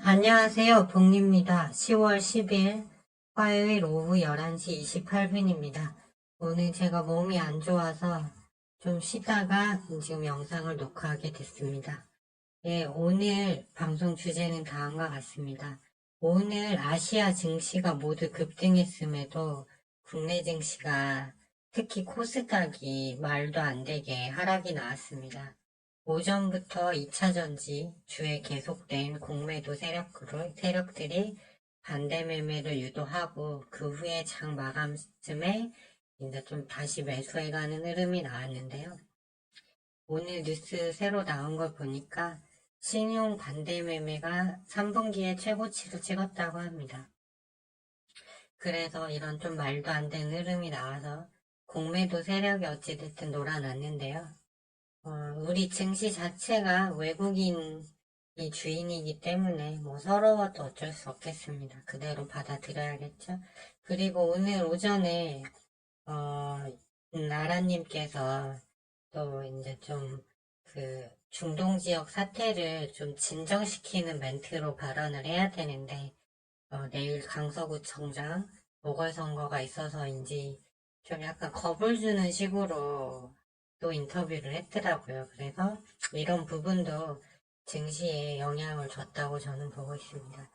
안녕하세요. 복리입니다. 10월 10일 화요일 오후 11시 28분입니다. 오늘 제가 몸이 안 좋아서 좀 쉬다가 지금 영상을 녹화하게 됐습니다. 예, 오늘 방송 주제는 다음과 같습니다. 오늘 아시아 증시가 모두 급등했음에도 국내 증시가 특히 코스닥이 말도 안 되게 하락이 나왔습니다. 오전부터 2차전지 주에 계속된 공매도 세력들이 반대 매매를 유도하고 그 후에 장 마감쯤에 이제 좀 다시 매수해가는 흐름이 나왔는데요. 오늘 뉴스 새로 나온 걸 보니까 신용 반대 매매가 3분기에 최고치를 찍었다고 합니다. 그래서 이런 좀 말도 안 되는 흐름이 나와서 공매도 세력이 어찌됐든 놀아났는데요. 우리 증시 자체가 외국인이 주인이기 때문에 뭐 서러워도 어쩔 수 없겠습니다. 그대로 받아들여야겠죠. 그리고 오늘 오전에 나라님께서 또 이제 좀 그 중동 지역 사태를 좀 진정시키는 멘트로 발언을 해야 되는데 내일 강서구청장 보궐선거가 있어서인지 좀 약간 겁을 주는 식으로 또 인터뷰를 했더라고요. 그래서 이런 부분도 증시에 영향을 줬다고 저는 보고 있습니다.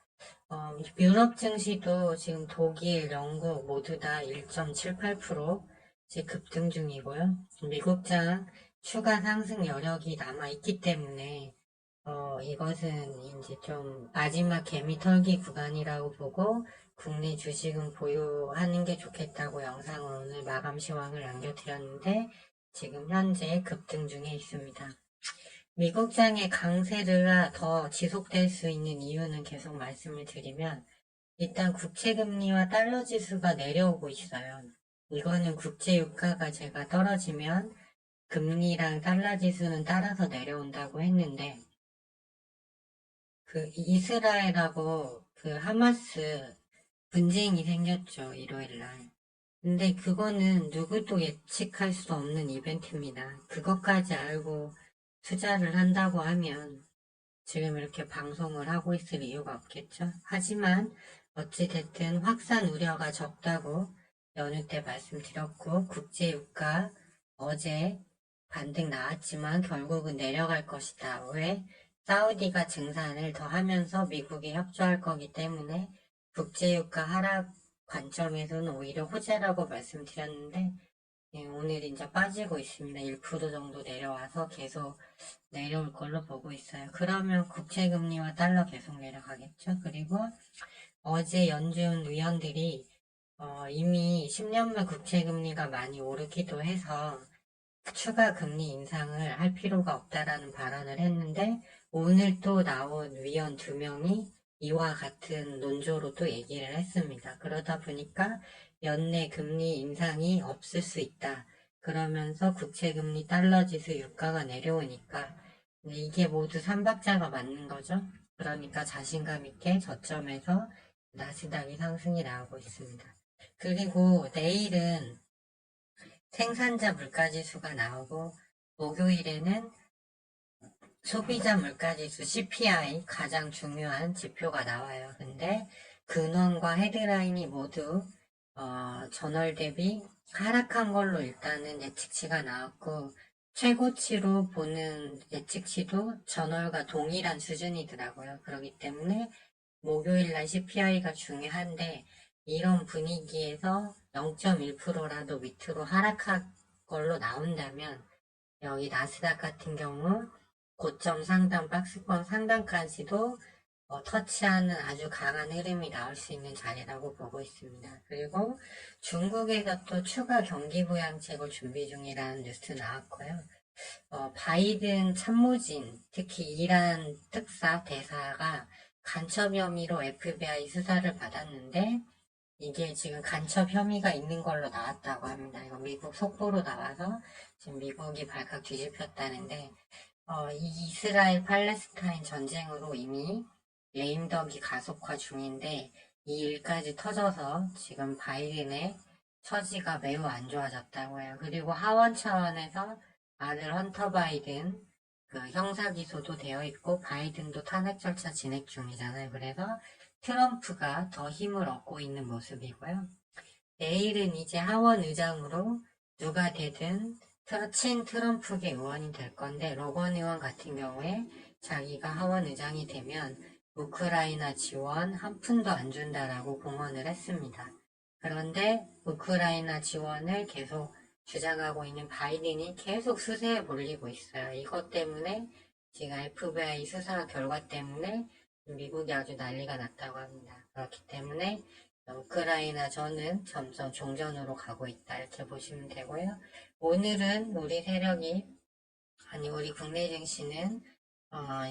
유럽 증시도 지금 독일, 영국 모두 다 1.78% 이제 급등 중이고요. 미국장 추가 상승 여력이 남아있기 때문에 이것은 이제 좀 마지막 개미 털기 구간이라고 보고 국내 주식은 보유하는 게 좋겠다고 영상을 오늘 마감 시황을 남겨드렸는데 지금 현재 급등 중에 있습니다. 미국장의 강세가 더 지속될 수 있는 이유는 계속 말씀을 드리면 일단 국채금리와 달러 지수가 내려오고 있어요. 이거는 국제 유가가 제가 떨어지면 금리랑 달러 지수는 따라서 내려온다고 했는데 그 이스라엘하고 그 하마스 분쟁이 생겼죠, 일요일날. 근데 그거는 누구도 예측할 수 없는 이벤트입니다. 그것까지 알고 투자를 한다고 하면 지금 이렇게 방송을 하고 있을 이유가 없겠죠. 하지만 어찌됐든 확산 우려가 적다고 여느 때 말씀드렸고 국제유가 어제 반등 나왔지만 결국은 내려갈 것이다. 왜? 사우디가 증산을 더 하면서 미국에 협조할 거기 때문에 국제유가 하락 관점에서는 오히려 호재라고 말씀드렸는데 오늘 이제 빠지고 있습니다. 1% 정도 내려와서 계속 내려올 걸로 보고 있어요. 그러면 국채금리와 달러 계속 내려가겠죠. 그리고 어제 연준 위원들이 이미 10년물 국채금리가 많이 오르기도 해서 추가 금리 인상을 할 필요가 없다라는 발언을 했는데 오늘 또 나온 위원 2명이 이와 같은 논조로 또 얘기를 했습니다. 그러다 보니까 연내 금리 인상이 없을 수 있다. 그러면서 국채금리 달러 지수 유가가 내려오니까 이게 모두 삼박자가 맞는 거죠. 그러니까 자신감 있게 저점에서 나스닥이 상승이 나오고 있습니다. 그리고 내일은 생산자 물가지수가 나오고 목요일에는 소비자 물가지수 CPI 가장 중요한 지표가 나와요. 근데 근원과 헤드라인이 모두 전월 대비 하락한 걸로 일단은 예측치가 나왔고 최고치로 보는 예측치도 전월과 동일한 수준이더라고요. 그렇기 때문에 목요일날 CPI가 중요한데 이런 분위기에서 0.1%라도 밑으로 하락할 걸로 나온다면 여기 나스닥 같은 경우 고점 상단, 박스권 상단까지도 터치하는 아주 강한 흐름이 나올 수 있는 자리라고 보고 있습니다. 그리고 중국에서 또 추가 경기 부양책을 준비 중이라는 뉴스 나왔고요. 바이든 참모진, 특히 이란 특사 대사가 간첩 혐의로 FBI 수사를 받았는데 이게 지금 간첩 혐의가 있는 걸로 나왔다고 합니다. 이거 미국 속보로 나와서 지금 미국이 발칵 뒤집혔다는데 이 이스라엘 팔레스타인 전쟁으로 이미 레임덕이 가속화 중인데 이 일까지 터져서 지금 바이든의 처지가 매우 안 좋아졌다고 해요. 그리고 하원 차원에서 아들 헌터 바이든 그 형사 기소도 되어 있고 바이든도 탄핵 절차 진행 중이잖아요. 그래서 트럼프가 더 힘을 얻고 있는 모습이고요. 내일은 이제 하원 의장으로 누가 되든 친 트럼프계 의원이 될 건데 로건 의원 같은 경우에 자기가 하원 의장이 되면 우크라이나 지원 한 푼도 안 준다라고 공언을 했습니다. 그런데 우크라이나 지원을 계속 주장하고 있는 바이든이 계속 수세에 몰리고 있어요. 이것 때문에 지금 FBI 수사 결과 때문에 미국이 아주 난리가 났다고 합니다. 그렇기 때문에 우크라이나 전은 점점 종전으로 가고 있다 이렇게 보시면 되고요. 오늘은 우리 세력이 우리 국내 증시는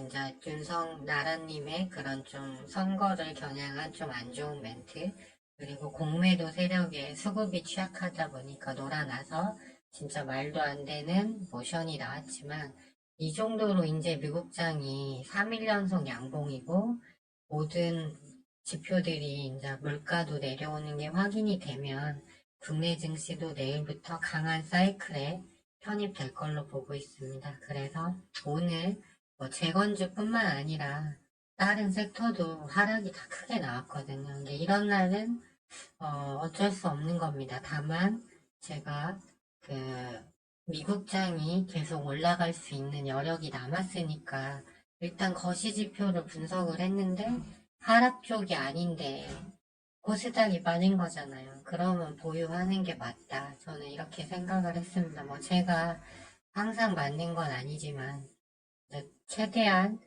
이제 윤석 나라님의 그런 좀 선거를 겨냥한 좀 안 좋은 멘트 그리고 공매도 세력의 수급이 취약하다 보니까 놀아나서 진짜 말도 안 되는 모션이 나왔지만 이 정도로 이제 미국장이 3일 연속 양봉이고 모든 지표들이 이제 물가도 내려오는 게 확인이 되면 국내 증시도 내일부터 강한 사이클에 편입될 걸로 보고 있습니다. 그래서 오늘 재건주뿐만 아니라 다른 섹터도 하락이 다 크게 나왔거든요. 근데 이런 날은 어쩔 수 없는 겁니다. 다만 제가 그 미국장이 계속 올라갈 수 있는 여력이 남았으니까 일단 거시지표를 분석을 했는데 하락 쪽이 아닌데 코스닥이 빠진 거잖아요. 그러면 보유하는 게 맞다. 저는 이렇게 생각을 했습니다. 뭐 제가 항상 맞는 건 아니지만 최대한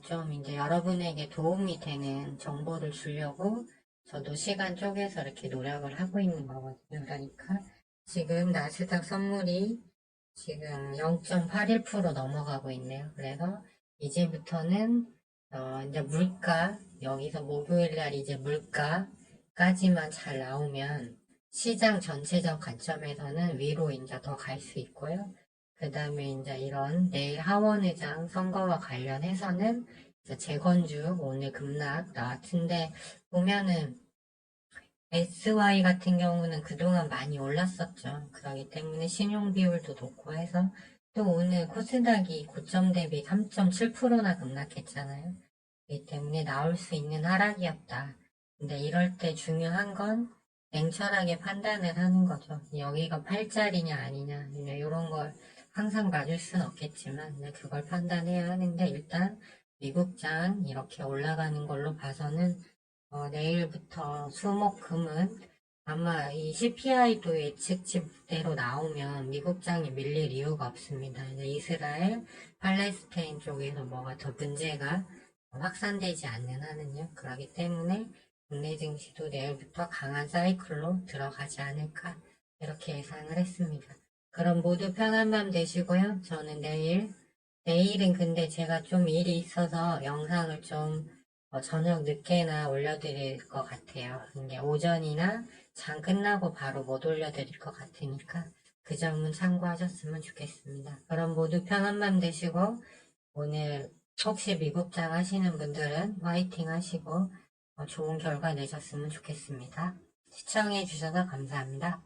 좀 이제 여러분에게 도움이 되는 정보를 주려고 저도 시간 쪼개서 이렇게 노력을 하고 있는 거거든요. 그러니까 지금 나스닥 선물이 지금 0.81% 넘어가고 있네요. 그래서 이제부터는 이제 물가 여기서 목요일 날 이제 물가까지만 잘 나오면 시장 전체적 관점에서는 위로 이제 더 갈 수 있고요. 그 다음에 이제 이런 내일 하원의장 선거와 관련해서는 이제 재건주 오늘 급락 나왔는데 보면은 SY 같은 경우는 그동안 많이 올랐었죠. 그렇기 때문에 신용 비율도 높고 해서 또 오늘 코스닥이 고점 대비 3.7%나 급락했잖아요. 그렇기 때문에 나올 수 있는 하락이었다. 근데 이럴 때 중요한 건 냉철하게 판단을 하는 거죠. 여기가 팔자리냐 아니냐 이런 걸 항상 맞을 순 없겠지만 그걸 판단해야 하는데 일단 미국장 이렇게 올라가는 걸로 봐서는 내일부터 수목금은 아마 이 CPI도 예측치대로 나오면 미국장이 밀릴 이유가 없습니다. 이제 이스라엘, 팔레스타인 쪽에서 뭐가 더 문제가 확산되지 않는 한은요. 그렇기 때문에 국내 증시도 내일부터 강한 사이클로 들어가지 않을까 이렇게 예상을 했습니다. 그럼 모두 편한 밤 되시고요. 저는 내일은 근데 제가 좀 일이 있어서 영상을 좀 저녁 늦게나 올려드릴 것 같아요. 이게 오전이나 장 끝나고 바로 못 올려드릴 것 같으니까 그 점은 참고하셨으면 좋겠습니다. 그럼 모두 편한 밤 되시고 오늘 혹시 미국장 하시는 분들은 화이팅 하시고 좋은 결과 내셨으면 좋겠습니다. 시청해주셔서 감사합니다.